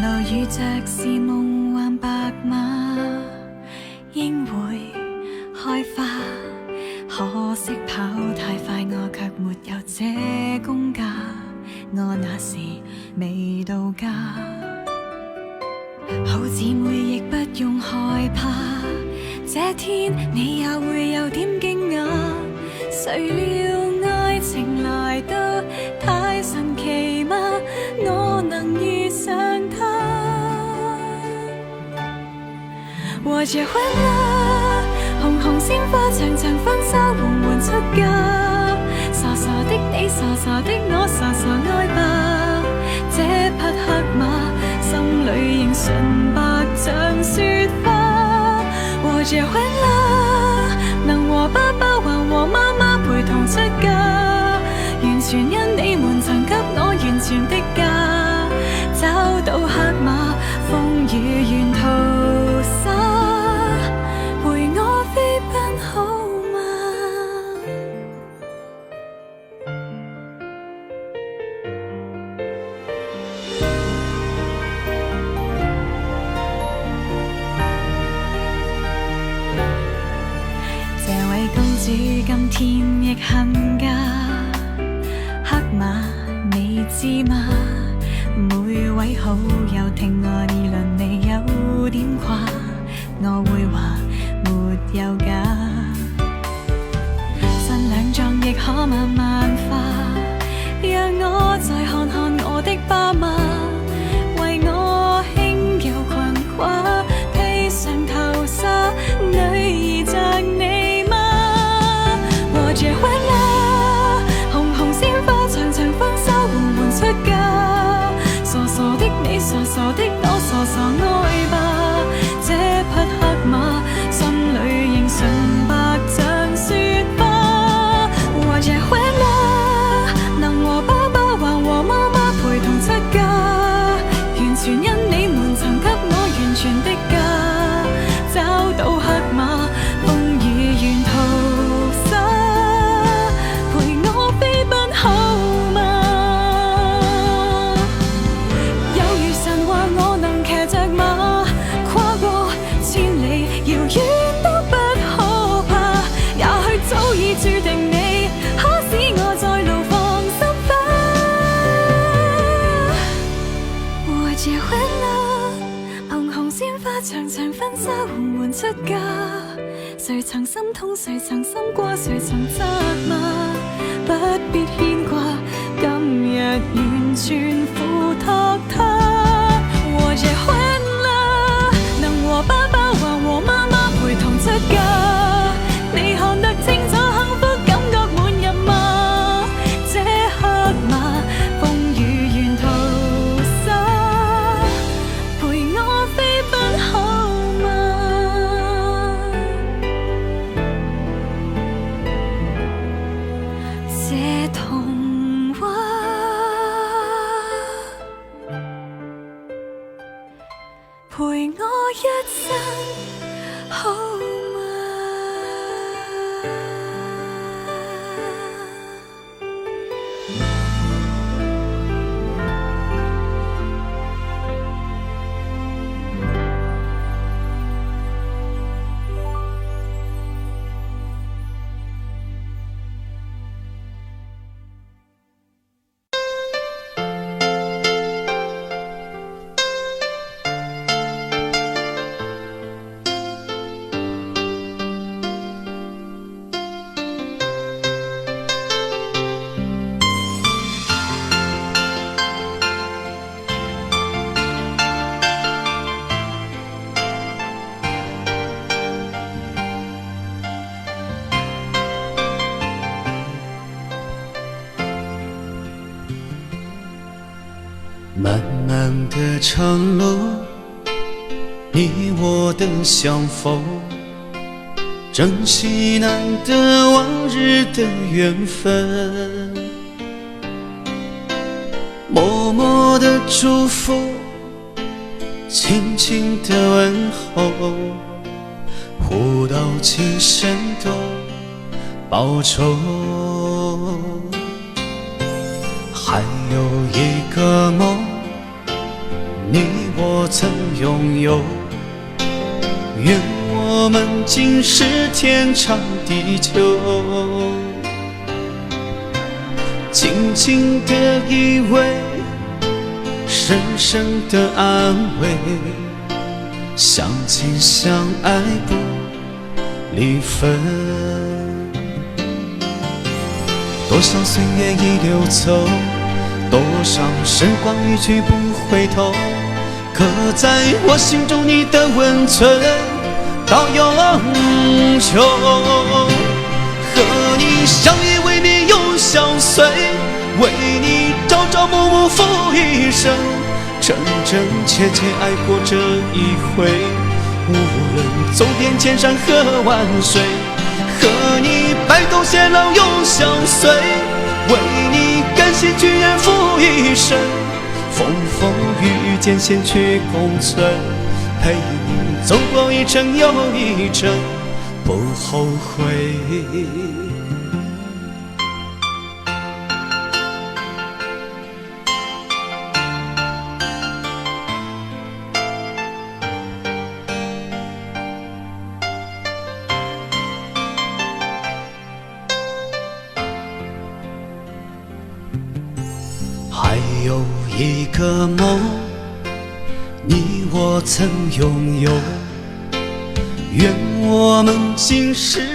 路遇着是夢幻白馬，應會開花。可惜跑太快，我卻沒有這功架。我那時未到家，好姊妹亦不用害怕。這天你也會有點驚訝，誰料愛情來得太神奇嗎？我能遇上他，和結婚啦，紅紅鮮花長長，婚紗緩緩出嫁。傻傻的你，傻傻的我，傻傻愛吧。這匹黑馬，心裏仍純白像雪花。和結婚啦，能和爸爸還和媽媽陪同出嫁，完全因你們曾給我完全的家。找到黑馬，風雨沿途灑，陪我飛奔好嗎？這位公主今天亦恨嫁，黑馬你知嗎？每位好友聽我議論你有點誇，我會話沒有假。新娘妝亦可慢慢化，讓我再看看我的爸媽，為我輕柔裙褂披上頭紗，女兒像你嗎？和結婚啦，紅紅鮮花長長，婚紗緩緩出嫁。傻傻的你，傻傻的我，傻傻愛吧。這匹黑馬，心裏仍純白像雪花。和結婚啦，能和爸爸還和媽媽陪同出嫁，完全因你們曾給我完全的家。找到黑馬，風雨沿途灑，陪我飛奔好嗎？我能騎着馬，跨過千里遙遠都不可怕。也許早已注定你，可使我在路放心花。和結婚啦，紅紅鮮花長長，婚紗緩緩出嫁。誰曾心痛，誰曾心過，誰曾責罵？不必牽掛，今日完全付託他。和結婚啦，能和爸爸還和媽媽陪同出嫁，你看得清楚幸福感覺滿入嗎？這黑馬，風雨沿途灑，陪我飛奔好嗎？這童話陪我一生好嗎？漫漫的长路，你我的相逢，珍惜难得往日的缘分。默默的祝福，轻轻的问候，互道今生多保重。还有一个梦，你我我曾拥有。愿我们今世天长地久，静静的依偎，深深的安慰，相亲相爱不离分。多少岁月已流走，多少时光一去不回头，刻在我心中你的温存到永久。和你相依为命永相随，为你朝朝暮暮付一生，真真切切爱过这一回，无论走遍千山和万水，和你白头偕老永相随，为你甘心去愿付一生，风风雨雨艰险去共存，陪你走过一程又一程，不后悔。还有一个梦，你我曾拥有，愿我们今世